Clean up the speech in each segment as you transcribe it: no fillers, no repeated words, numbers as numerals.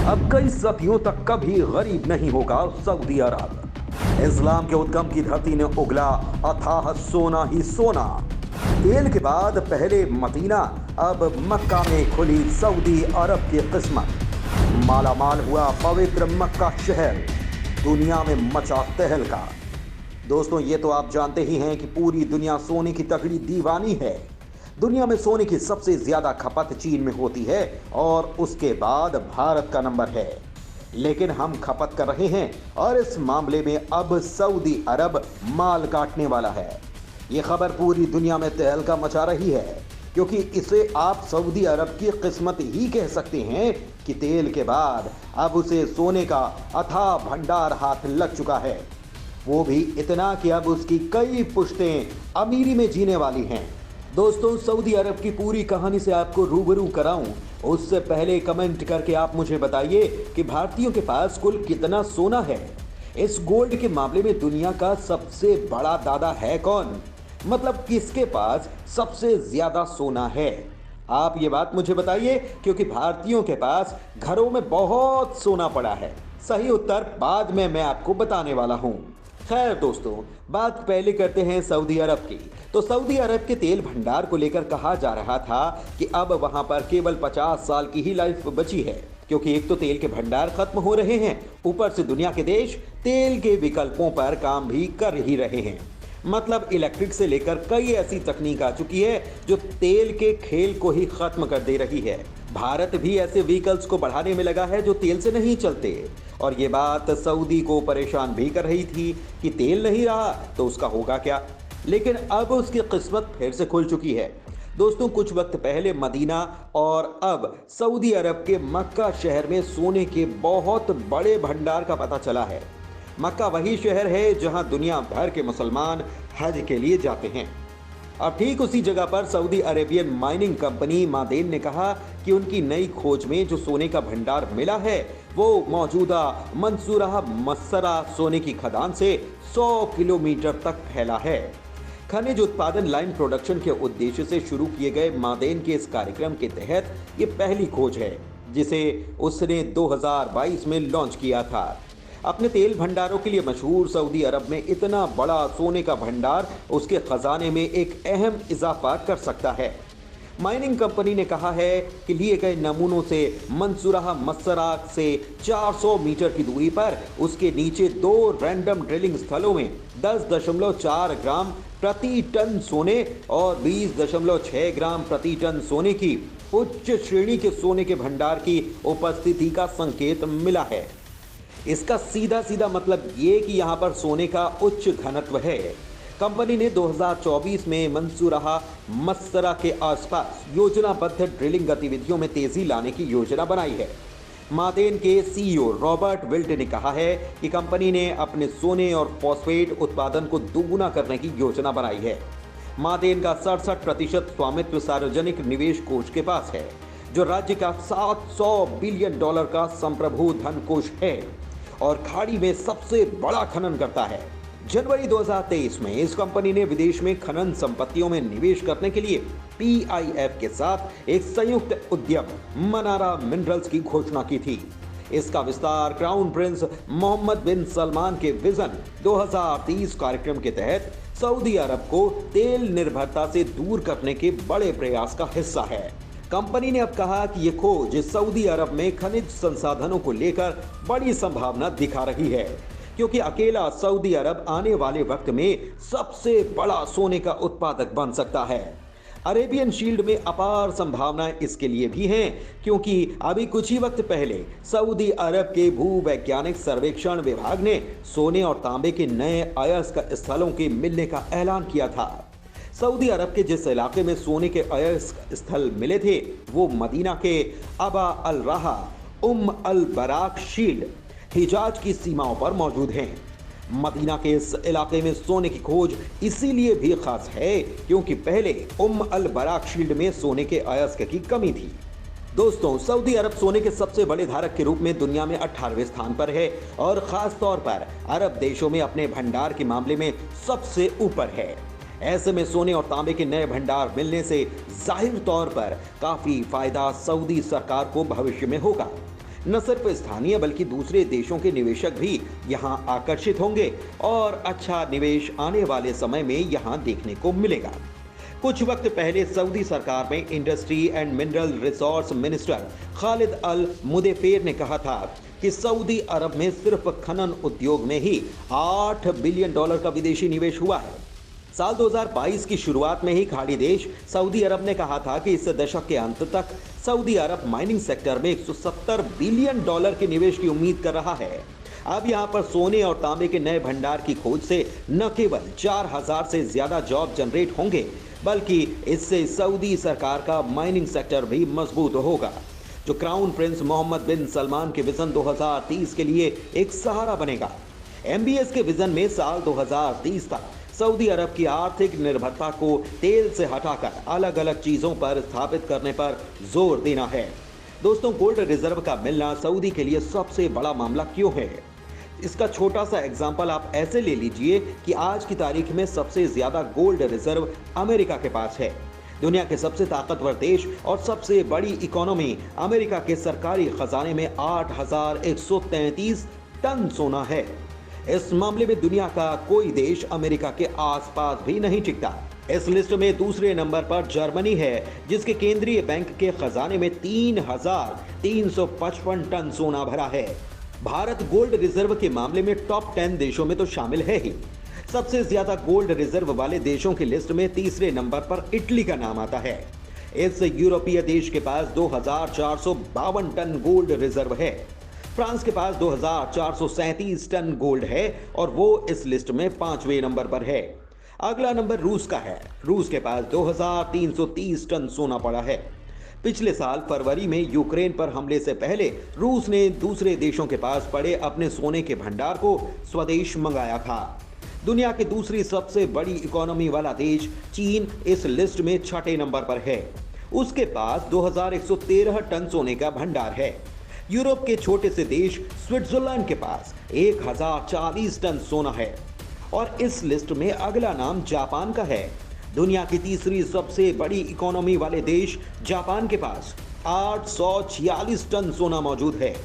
अब कई सदियों तक कभी गरीब नहीं होगा सऊदी अरब। इस्लाम के उद्गम की धरती ने उगला अथाह सोना ही सोना। तेल के बाद पहले मदीना, अब मक्का में खुली सऊदी अरब की किस्मत। मालामाल हुआ पवित्र मक्का शहर, दुनिया में मचा तहलका। दोस्तों, ये तो आप जानते ही हैं कि पूरी दुनिया सोने की तगड़ी दीवानी है। दुनिया में सोने की सबसे ज्यादा खपत चीन में होती है और उसके बाद भारत का नंबर है। लेकिन हम खपत कर रहे हैं और इस मामले में अब सऊदी अरब माल काटने वाला है। ये खबर पूरी दुनिया में तहलका मचा रही है, क्योंकि इसे आप सऊदी अरब की किस्मत ही कह सकते हैं कि तेल के बाद अब उसे सोने का अथाह भंडार हाथ लग चुका है। वो भी इतना कि अब उसकी कई पुश्तें अमीरी में जीने वाली हैं। दोस्तों, सऊदी अरब की पूरी कहानी से आपको रूबरू कराऊं उससे पहले कमेंट करके आप मुझे बताइए कि भारतीयों के पास कुल कितना सोना है। इस गोल्ड के मामले में दुनिया का सबसे बड़ा दादा है कौन? मतलब किसके पास सबसे ज्यादा सोना है? आप ये बात मुझे बताइए, क्योंकि भारतीयों के पास घरों में बहुत सोना पड़ा है। सही उत्तर बाद में मैं आपको बताने वाला हूं। खैर दोस्तों, बात पहले करते हैं सऊदी अरब की। तो सऊदी अरब के तेल भंडार को लेकर कहा जा रहा था कि अब वहां पर केवल 50 साल की ही लाइफ बची है, क्योंकि एक तो तेल के भंडार खत्म हो रहे हैं, ऊपर से दुनिया के देश तेल के विकल्पों पर काम भी कर ही रहे हैं। मतलब इलेक्ट्रिक से लेकर कई ऐसी तकनीक आ चुकी है जो तेल के खेल को ही खत्म कर दे रही है। भारत भी ऐसे व्हीकल्स को बढ़ाने में लगा है जो तेल से नहीं चलते, और ये बात सऊदी को परेशान भी कर रही थी कि तेल नहीं रहा तो उसका होगा क्या। लेकिन अब उसकी किस्मत फिर से खुल चुकी है। दोस्तों, कुछ वक्त पहले मदीना और अब सऊदी अरब के मक्का शहर में सोने के बहुत बड़े भंडार का पता चला है। मक्का वही शहर है जहां दुनिया भर के मुसलमान हज के लिए जाते हैं। अब ठीक उसी जगह पर Saudi Arabian mining company Maaden ने कहा कि उनकी नई खोज में जो सोने का भंडार मिला है वो मौजूदा मंसूरा मस्सरा सोने की खदान से 100 किलोमीटर तक फैला है। खनिज उत्पादन लाइन प्रोडक्शन के उद्देश्य से शुरू किए गए मादेन के इस कार्यक्रम के तहत ये पहली खोज है, जिसे उसने 2022 में लॉन्च किया था। अपने तेल भंडारों के लिए मशहूर सऊदी अरब में इतना बड़ा सोने का भंडार उसके खजाने में एक अहम इजाफा कर सकता है। माइनिंग कंपनी ने कहा है कि लिए गए नमूनों से मंसूरा मस्सरा से 400 मीटर की दूरी पर उसके नीचे 2 रैंडम ड्रिलिंग स्थलों में 10.4 ग्राम प्रति टन सोने और 20.6 ग्राम प्रति टन सोने की उच्च श्रेणी के सोने के भंडार की उपस्थिति का संकेत मिला है। इसका सीधा सीधा मतलब ये कि यहाँ पर सोने का उच्च घनत्व है। कंपनी ने 2024 में मंसूरा मस्सरा के आसपास योजनाबद्ध ड्रिलिंग गतिविधियों में तेजी लाने की योजना बनाई है। मादेन के सीईओ रॉबर्ट विल्ट ने कहा है कि कंपनी ने अपने सोने और फॉस्फेट उत्पादन को दोगुना करने की योजना बनाई है। मादेन का 67% स्वामित्व सार्वजनिक निवेश कोष के पास है, जो राज्य का $700 बिलियन का संप्रभु धन कोष है और खाड़ी में सबसे बड़ा खनन करता है। जनवरी 2023 में इस कंपनी ने विदेश में खनन संपत्तियों में निवेश करने के लिए PIF के साथ एक संयुक्त उद्यम मनारा मिनरल्स की घोषणा की थी। इसका विस्तार क्राउन प्रिंस मोहम्मद बिन सलमान के विजन 2030 कार्यक्रम के तहत सऊदी अरब को तेल निर्भरता से दूर करने के बड़े प्रयास का हिस्सा है। कंपनी ने अब कहा कि यह खोज सऊदी अरब में खनिज संसाधनों को लेकर बड़ी संभावना दिखा रही है, क्योंकि अकेला सऊदी अरब आने वाले वक्त में सबसे बड़ा सोने का उत्पादक बन सकता है। अरेबियन शील्ड में अपार संभावनाएं इसके लिए भी हैं, क्योंकि अभी कुछ ही वक्त पहले सऊदी अरब के भूवैज्ञानिक सर्वेक्षण विभाग ने सोने और तांबे के नए अयस्क स्थलों के मिलने का ऐलान किया था। सऊदी अरब के जिस इलाके में सोने के अयस्क स्थल मिले थे वो मदीना के अबा अल रहा, अल बराक शील्ड, हिजाज की सीमाओं पर मौजूद हैं। मदीना के इस इलाके में सोने की खोज इसीलिए भी खास है क्योंकि पहले अल बराक शील्ड में सोने के अयस्क की कमी थी। दोस्तों, सऊदी अरब सोने के सबसे बड़े धारक के रूप में दुनिया में 18वें स्थान पर है और खास तौर पर अरब देशों में अपने भंडार के मामले में सबसे ऊपर है। ऐसे में सोने और तांबे के नए भंडार मिलने से जाहिर तौर पर काफी फायदा सऊदी सरकार को भविष्य में होगा। न सिर्फ स्थानीय बल्कि दूसरे देशों के निवेशक भी यहां आकर्षित होंगे और अच्छा निवेश आने वाले समय में यहां देखने को मिलेगा। कुछ वक्त पहले सऊदी सरकार में industry and mineral resource minister Khalid Al Mudaifer ने कहा था कि सऊदी अरब में सिर्फ खनन उद्योग में ही $8 बिलियन का विदेशी निवेश हुआ है। साल 2022 की शुरुआत में ही खाड़ी देश सऊदी अरब ने कहा था कि इस दशक के अंत तक सऊदी अरब माइनिंग सेक्टर में $170 बिलियन के निवेश की उम्मीद कर रहा है। अब यहां पर सोने और तांबे के नए भंडार की खोज से न केवल 4000 से ज्यादा जॉब जनरेट होंगे बल्कि इससे सऊदी सरकार का माइनिंग सेक्टर भी मजबूत होगा, जो क्राउन प्रिंस मोहम्मद बिन सलमान के विजन 2030 के लिए एक सहारा बनेगा। MBS के विजन में साल 2030 तक सऊदी अरब की आर्थिक निर्भरता को तेल से हटाकर अलग अलग चीजों पर स्थापित करने पर जोर देना है। दोस्तों, गोल्ड रिजर्व का मिलना सऊदी के लिए सबसे बड़ा मामला क्यों है? इसका छोटा सा एग्जांपल आप ऐसे ले लीजिए कि आज की तारीख में सबसे ज्यादा गोल्ड रिजर्व अमेरिका के पास है। दुनिया के सबसे ताकतवर देश और सबसे बड़ी इकोनॉमी अमेरिका के सरकारी खजाने में 8133 टन सोना है। इस मामले में दुनिया का कोई देश अमेरिका के आसपास भी नहीं टिकता। इस लिस्ट में दूसरे नंबर पर जर्मनी है, जिसके केंद्रीय बैंक के खजाने में 3355 टन सोना भरा है। भारत गोल्ड रिजर्व के मामले में टॉप 10 देशों में तो शामिल है ही। सबसे ज्यादा गोल्ड रिजर्व वाले देशों की लिस्ट में तीसरे नंबर पर इटली का नाम आता है। इस यूरोपीय देश के पास 2452 टन गोल्ड रिजर्व है। फ्रांस के पास 2437 टन गोल्ड है और वो इस लिस्ट में 5वें नंबर पर है। अगला नंबर रूस का है। रूस के पास 2330 टन सोना पड़ा है। पिछले साल फरवरी में यूक्रेन पर हमले से पहले रूस ने दूसरे देशों के पास पड़े अपने सोने के भंडार को स्वदेश मंगाया था। दुनिया की दूसरी सबसे बड़ी इकोनॉमी वाला देश चीन इस लिस्ट में 6ठे नंबर पर है। उसके पास 2113 टन सोने का भंडार है। यूरोप के छोटे से देश स्विट्जरलैंड के पास 1040 टन सोना है और इस लिस्ट में अगला नाम जापान का है। दुनिया की तीसरी सबसे बड़ी इकोनॉमी वाले देश जापान के पास 846 टन सोना मौजूद है।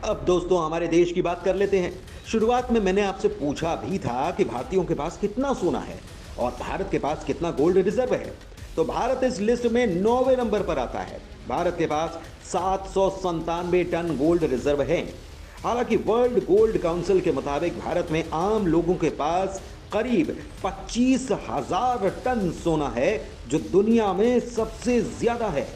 अब दोस्तों, हमारे देश की बात कर लेते हैं। शुरुआत में मैंने आपसे पूछा भी था कि भारतीयों के पास कितना सोना है और भारत के पास कितना गोल्ड रिजर्व है। तो भारत इस लिस्ट में 9वें नंबर पर आता है। भारत के पास 797 टन गोल्ड रिजर्व है। हालांकि वर्ल्ड गोल्ड काउंसिल के मुताबिक भारत में आम लोगों के पास करीब 25,000 टन सोना है, जो दुनिया में सबसे ज्यादा है।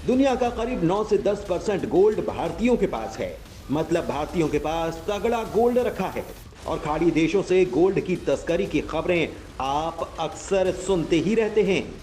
दुनिया का करीब 9 से 10% गोल्ड भारतीयों के पास है। मतलब भारतीयों के पास तगड़ा गोल्ड रखा है। और खाड़ी देशों से गोल्ड की तस्करी की खबरें आप अक्सर सुनते ही रहते हैं।